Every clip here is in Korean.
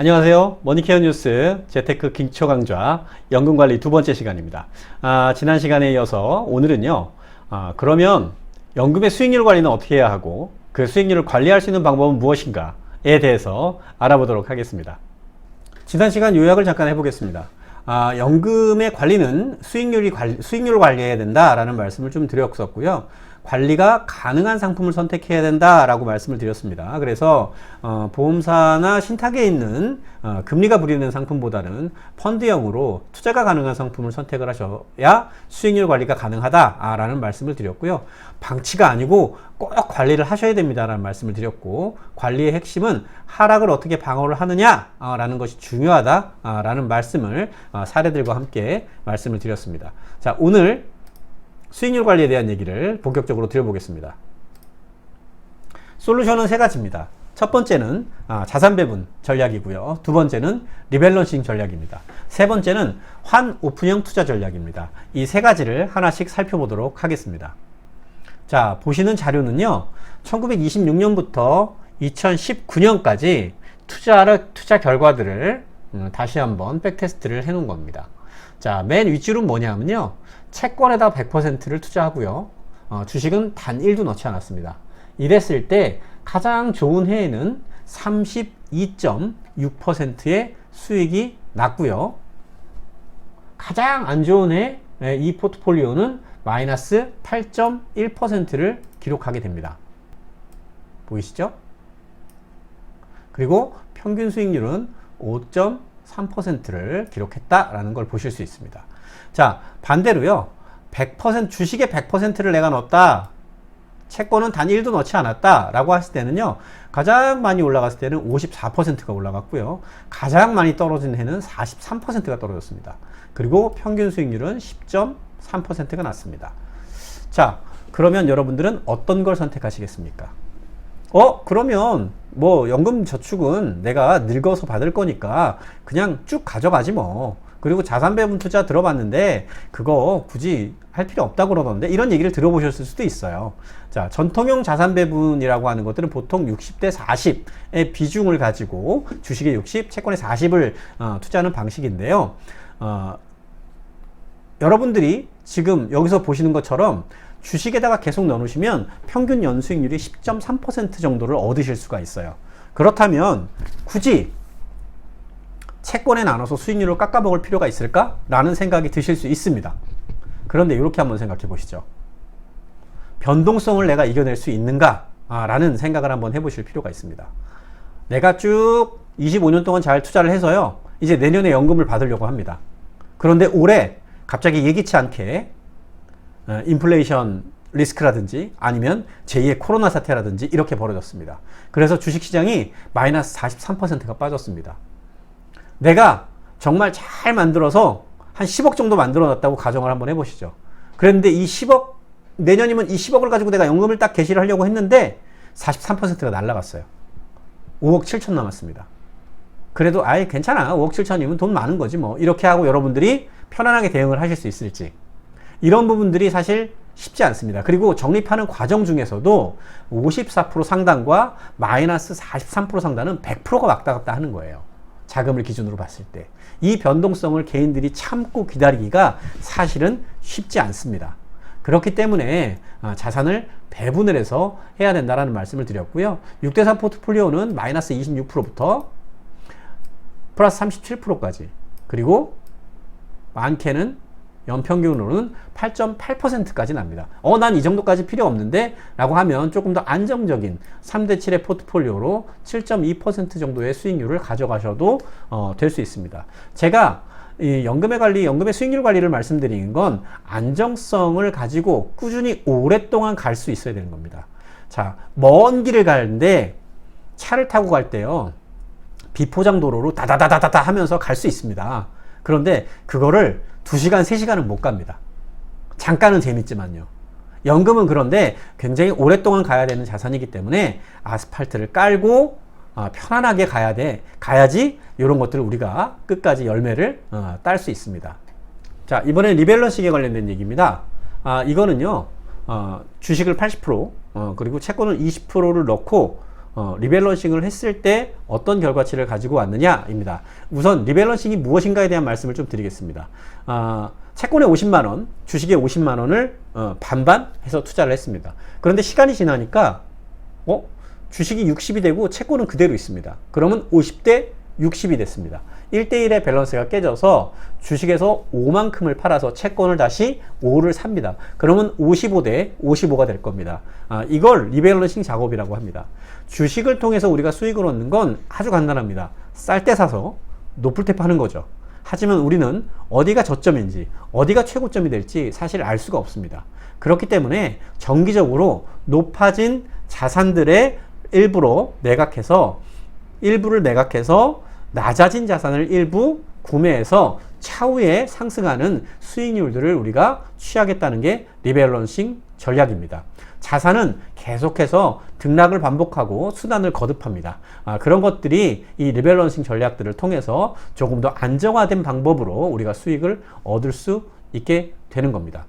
안녕하세요. 머니케어 뉴스 재테크 기초 강좌 연금관리 두 번째 시간입니다. 지난 시간에 이어서 오늘은요. 그러면 연금의 수익률 관리는 어떻게 해야 하고 그 수익률을 관리할 수 있는 방법은 무엇인가에 대해서 알아보도록 하겠습니다. 지난 시간 요약을 잠깐 해보겠습니다. 연금의 관리는 수익률을 관리해야 된다라는 말씀을 좀 드렸었고요. 관리가 가능한 상품을 선택해야 된다라고 말씀을 드렸습니다. 그래서 보험사나 신탁에 있는 금리가 부리는 상품보다는 펀드형으로 투자가 가능한 상품을 선택을 하셔야 수익률 관리가 가능하다라는 말씀을 드렸고요. 방치가 아니고 꼭 관리를 하셔야 됩니다라는 말씀을 드렸고, 관리의 핵심은 하락을 어떻게 방어를 하느냐라는 것이 중요하다라는 말씀을 사례들과 함께 말씀을 드렸습니다. 자, 오늘 수익률 관리에 대한 얘기를 본격적으로 드려보겠습니다. 솔루션은 세 가지입니다. 첫 번째는 자산 배분 전략이고요. 두 번째는 리밸런싱 전략입니다. 세 번째는 환오픈형 투자 전략입니다. 이 세 가지를 하나씩 살펴보도록 하겠습니다. 자, 보시는 자료는요, 1926년부터 2019년까지 투자 결과들을 다시 한번 백테스트를 해 놓은 겁니다. 자, 맨 윗줄은 뭐냐면요, 채권에다 100%를 투자하고요. 주식은 단 1도 넣지 않았습니다. 이랬을 때 가장 좋은 해에는 32.6%의 수익이 났고요. 가장 안 좋은 해, 이 포트폴리오는 마이너스 8.1%를 기록하게 됩니다. 보이시죠? 그리고 평균 수익률은 5.3%를 기록했다라는 걸 보실 수 있습니다. 자, 반대로요, 100% 주식에 100%를 내가 넣었다, 채권은 단 1도 넣지 않았다 라고 했을 때는요, 가장 많이 올라갔을 때는 54%가 올라갔고요, 가장 많이 떨어진 해는 43%가 떨어졌습니다. 그리고 평균 수익률은 10.3%가 났습니다. 자, 그러면 여러분들은 어떤 걸 선택하시겠습니까? 그러면 뭐 연금 저축은 내가 늙어서 받을 거니까 그냥 쭉 가져가지 뭐. 그리고 자산 배분 투자 들어봤는데 그거 굳이 할 필요 없다고 그러던데, 이런 얘기를 들어보셨을 수도 있어요. 자, 전통형 자산 배분이라고 하는 것들은 보통 60대 40의 비중을 가지고 주식에 60, 채권에 40을 투자하는 방식인데요. 여러분들이 지금 여기서 보시는 것처럼 주식에다가 계속 넣어놓으시면 평균 연수익률이 10.3% 정도를 얻으실 수가 있어요. 그렇다면 굳이 채권에 나눠서 수익률을 깎아먹을 필요가 있을까? 라는 생각이 드실 수 있습니다. 그런데 이렇게 한번 생각해 보시죠. 변동성을 내가 이겨낼 수 있는가? 라는 생각을 한번 해보실 필요가 있습니다. 내가 쭉 25년 동안 잘 투자를 해서요, 이제 내년에 연금을 받으려고 합니다. 그런데 올해 갑자기 예기치 않게 인플레이션 리스크라든지 아니면 제2의 코로나 사태라든지 이렇게 벌어졌습니다. 그래서 주식시장이 마이너스 43%가 빠졌습니다. 내가 정말 잘 만들어서 한 10억 정도 만들어 놨다고 가정을 한번 해보시죠. 그런데 이 10억, 내년이면 이 10억을 가지고 내가 연금을 딱 개시를 하려고 했는데 43%가 날라갔어요. 5억 7천 남았습니다. 그래도 아예 괜찮아, 5억 7천이면 돈 많은 거지 뭐, 이렇게 하고 여러분들이 편안하게 대응을 하실 수 있을지, 이런 부분들이 사실 쉽지 않습니다. 그리고 적립하는 과정 중에서도 54% 상단과 마이너스 43% 상단은 100%가 왔다 갔다 하는 거예요. 자금을 기준으로 봤을 때. 이 변동성을 개인들이 참고 기다리기가 사실은 쉽지 않습니다. 그렇기 때문에 자산을 배분을 해서 해야 된다는 말씀을 드렸고요. 6대4 포트폴리오는 마이너스 26%부터 플러스 37%까지, 그리고 많게는 연평균으로는 8.8%까지 납니다. 난 이 정도까지 필요 없는데 라고 하면 조금 더 안정적인 3대7의 포트폴리오로 7.2% 정도의 수익률을 가져가셔도 될 수 있습니다. 제가 이 연금의 수익률 관리를 말씀드리는 건 안정성을 가지고 꾸준히 오랫동안 갈 수 있어야 되는 겁니다. 자, 먼 길을 가는데 차를 타고 갈 때요, 비포장 도로로 다다다다다 하면서 갈 수 있습니다. 그런데 그거를 2시간, 3시간은 못 갑니다. 잠깐은 재밌지만요. 연금은 그런데 굉장히 오랫동안 가야 되는 자산이기 때문에 아스팔트를 깔고 편안하게 가야지 이런 것들을 우리가 끝까지 열매를 딸 수 있습니다. 자, 이번엔 리밸런싱에 관련된 얘기입니다. 이거는요, 주식을 80%, 그리고 채권을 20%를 넣고 리밸런싱을 했을 때 어떤 결과치를 가지고 왔느냐입니다. 우선 리밸런싱이 무엇인가에 대한 말씀을 좀 드리겠습니다. 채권에 50만 원, 주식에 50만 원을 반반 해서 투자를 했습니다. 그런데 시간이 지나니까 주식이 60이 되고 채권은 그대로 있습니다. 그러면 50대 60이 됐습니다. 1대1의 밸런스가 깨져서 주식에서 5만큼을 팔아서 채권을 다시 5를 삽니다. 그러면 55대 55가 될 겁니다. 이걸 리밸런싱 작업이라고 합니다. 주식을 통해서 우리가 수익을 얻는 건 아주 간단합니다. 쌀 때 사서 높을 때 파는 거죠. 하지만 우리는 어디가 저점인지 어디가 최고점이 될지 사실 알 수가 없습니다. 그렇기 때문에 정기적으로 높아진 자산들의 일부를 매각해서 낮아진 자산을 일부 구매해서 차후에 상승하는 수익률들을 우리가 취하겠다는 게 리밸런싱 전략입니다. 자산은 계속해서 등락을 반복하고 순환을 거듭합니다. 그런 것들이 이 리밸런싱 전략들을 통해서 조금 더 안정화된 방법으로 우리가 수익을 얻을 수 있게 되는 겁니다.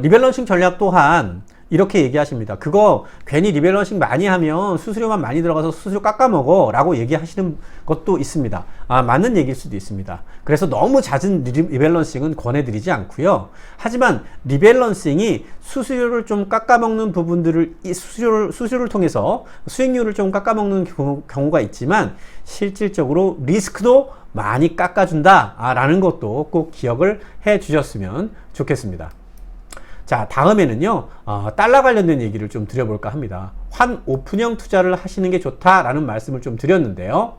리밸런싱 전략 또한 이렇게 얘기하십니다. 그거 괜히 리밸런싱 많이 하면 수수료만 많이 들어가서 수수료 깎아먹어 라고 얘기하시는 것도 있습니다. 맞는 얘기일 수도 있습니다. 그래서 너무 잦은 리밸런싱은 권해드리지 않고요. 하지만 리밸런싱이 수수료를 좀 깎아먹는 부분들을 수수료를 통해서 수익률을 좀 깎아먹는 경우가 있지만 실질적으로 리스크도 많이 깎아준다 라는 것도 꼭 기억을 해 주셨으면 좋겠습니다. 자, 다음에는요, 달러 관련된 얘기를 좀 드려볼까 합니다. 환 오픈형 투자를 하시는 게 좋다라는 말씀을 좀 드렸는데요.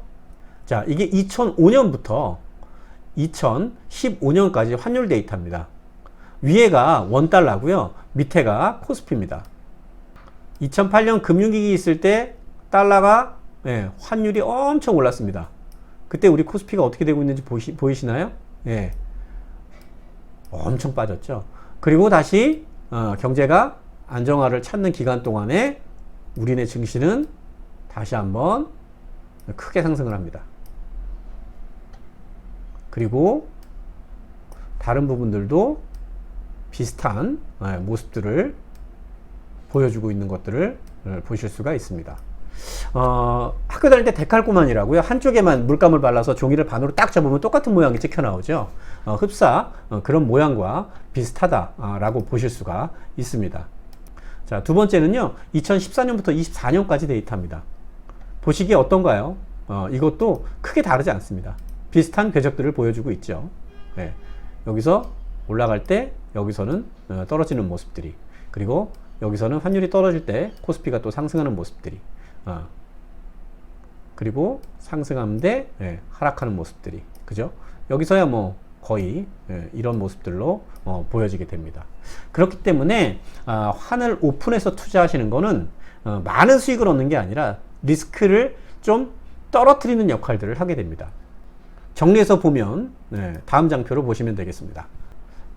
자, 이게 2005년부터 2015년까지 환율 데이터입니다. 위에가 원달러고요, 밑에가 코스피입니다. 2008년 금융위기 있을 때 달러가 환율이 엄청 올랐습니다. 그때 우리 코스피가 어떻게 되고 있는지 보이시나요? 엄청 빠졌죠. 그리고 다시 경제가 안정화를 찾는 기간 동안에 우리네 증시는 다시 한번 크게 상승을 합니다. 그리고 다른 부분들도 비슷한 모습들을 보여주고 있는 것들을 보실 수가 있습니다. 학교 다닐 때 데칼코마니라고요. 한쪽에만 물감을 발라서 종이를 반으로 딱 잡으면 똑같은 모양이 찍혀 나오죠. 흡사 그런 모양과 비슷하다라고 보실 수가 있습니다. 자, 두 번째는요, 2014년부터 24년까지 데이터입니다. 보시기에 어떤가요? 이것도 크게 다르지 않습니다. 비슷한 궤적들을 보여주고 있죠. 여기서 올라갈 때 여기서는 떨어지는 모습들이, 그리고 여기서는 환율이 떨어질 때 코스피가 또 상승하는 모습들이, 그리고 상승하는데 하락하는 모습들이, 그죠? 여기서야 뭐 거의 이런 모습들로 보여지게 됩니다. 그렇기 때문에 환을 오픈해서 투자하시는 거는 많은 수익을 얻는 게 아니라 리스크를 좀 떨어뜨리는 역할들을 하게 됩니다. 정리해서 보면 다음 장표로 보시면 되겠습니다.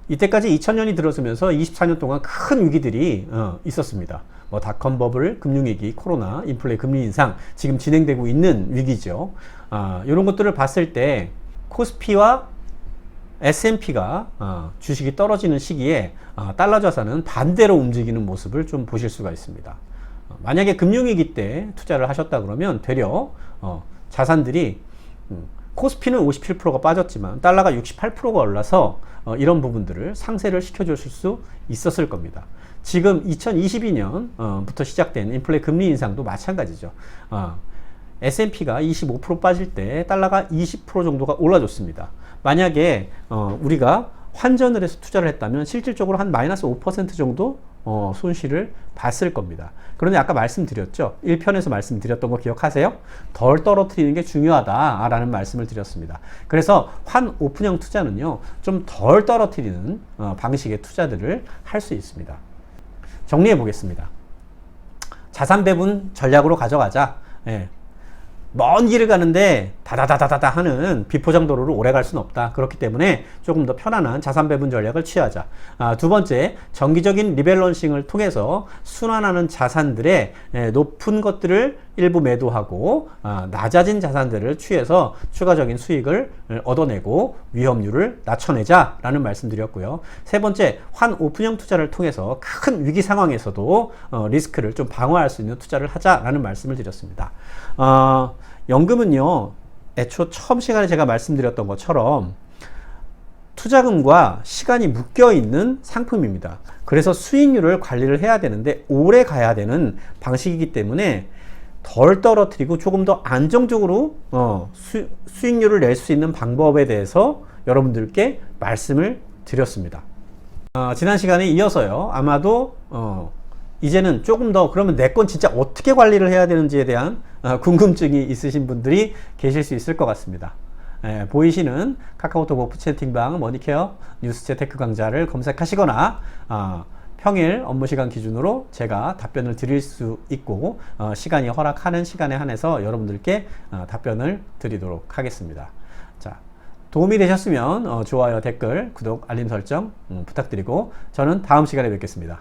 이때까지 2000년이 들어서면서 24년 동안 큰 위기들이 있었습니다. 뭐 닷컴 버블, 금융위기, 코로나, 인플레, 금리 인상, 지금 진행되고 있는 위기죠. 이런 것들을 봤을 때 코스피와 S&P가 주식이 떨어지는 시기에 달러 자산은 반대로 움직이는 모습을 좀 보실 수가 있습니다. 만약에 금융위기 때 투자를 하셨다 그러면 되려 자산들이 코스피는 57%가 빠졌지만 달러가 68%가 올라서 이런 부분들을 상쇄를 시켜줬을 수 있었을 겁니다. 지금 2022년부터 시작된 인플레 금리 인상도 마찬가지죠. S&P가 25% 빠질 때 달러가 20% 정도가 올라줬습니다. 만약에 우리가 환전을 해서 투자를 했다면 실질적으로 한 마이너스 5% 정도 손실을 봤을 겁니다. 그런데 아까 말씀드렸죠. 1편에서 말씀드렸던 거 기억하세요? 덜 떨어뜨리는 게 중요하다라는 말씀을 드렸습니다. 그래서 환 오픈형 투자는요, 좀 덜 떨어뜨리는 방식의 투자들을 할 수 있습니다. 정리해 보겠습니다. 자산 배분 전략으로 가져가자. 먼 길을 가는데 다다다다다다 하는 비포장도로를 오래 갈 수는 없다. 그렇기 때문에 조금 더 편안한 자산 배분 전략을 취하자. 두 번째, 정기적인 리밸런싱을 통해서 순환하는 자산들의 높은 것들을 일부 매도하고 낮아진 자산들을 취해서 추가적인 수익을 얻어내고 위험률을 낮춰내자라는 말씀드렸고요. 세 번째, 환오픈형 투자를 통해서 큰 위기 상황에서도 리스크를 좀 방어할 수 있는 투자를 하자라는 말씀을 드렸습니다. 연금은요, 애초 처음 시간에 제가 말씀드렸던 것처럼 투자금과 시간이 묶여 있는 상품입니다. 그래서 수익률을 관리를 해야 되는데 오래 가야 되는 방식이기 때문에 덜 떨어뜨리고 조금 더 안정적으로 수익률을 낼 수 있는 방법에 대해서 여러분들께 말씀을 드렸습니다. 지난 시간에 이어서요, 아마도 이제는 조금 더 그러면 내 건 진짜 어떻게 관리를 해야 되는지에 대한 궁금증이 있으신 분들이 계실 수 있을 것 같습니다. 보이시는 카카오톡 오프 채팅방 머니케어 뉴스 재테크 강좌를 검색하시거나 평일 업무 시간 기준으로 제가 답변을 드릴 수 있고 시간이 허락하는 시간에 한해서 여러분들께 답변을 드리도록 하겠습니다. 자, 도움이 되셨으면 좋아요, 댓글, 구독, 알림 설정 부탁드리고 저는 다음 시간에 뵙겠습니다.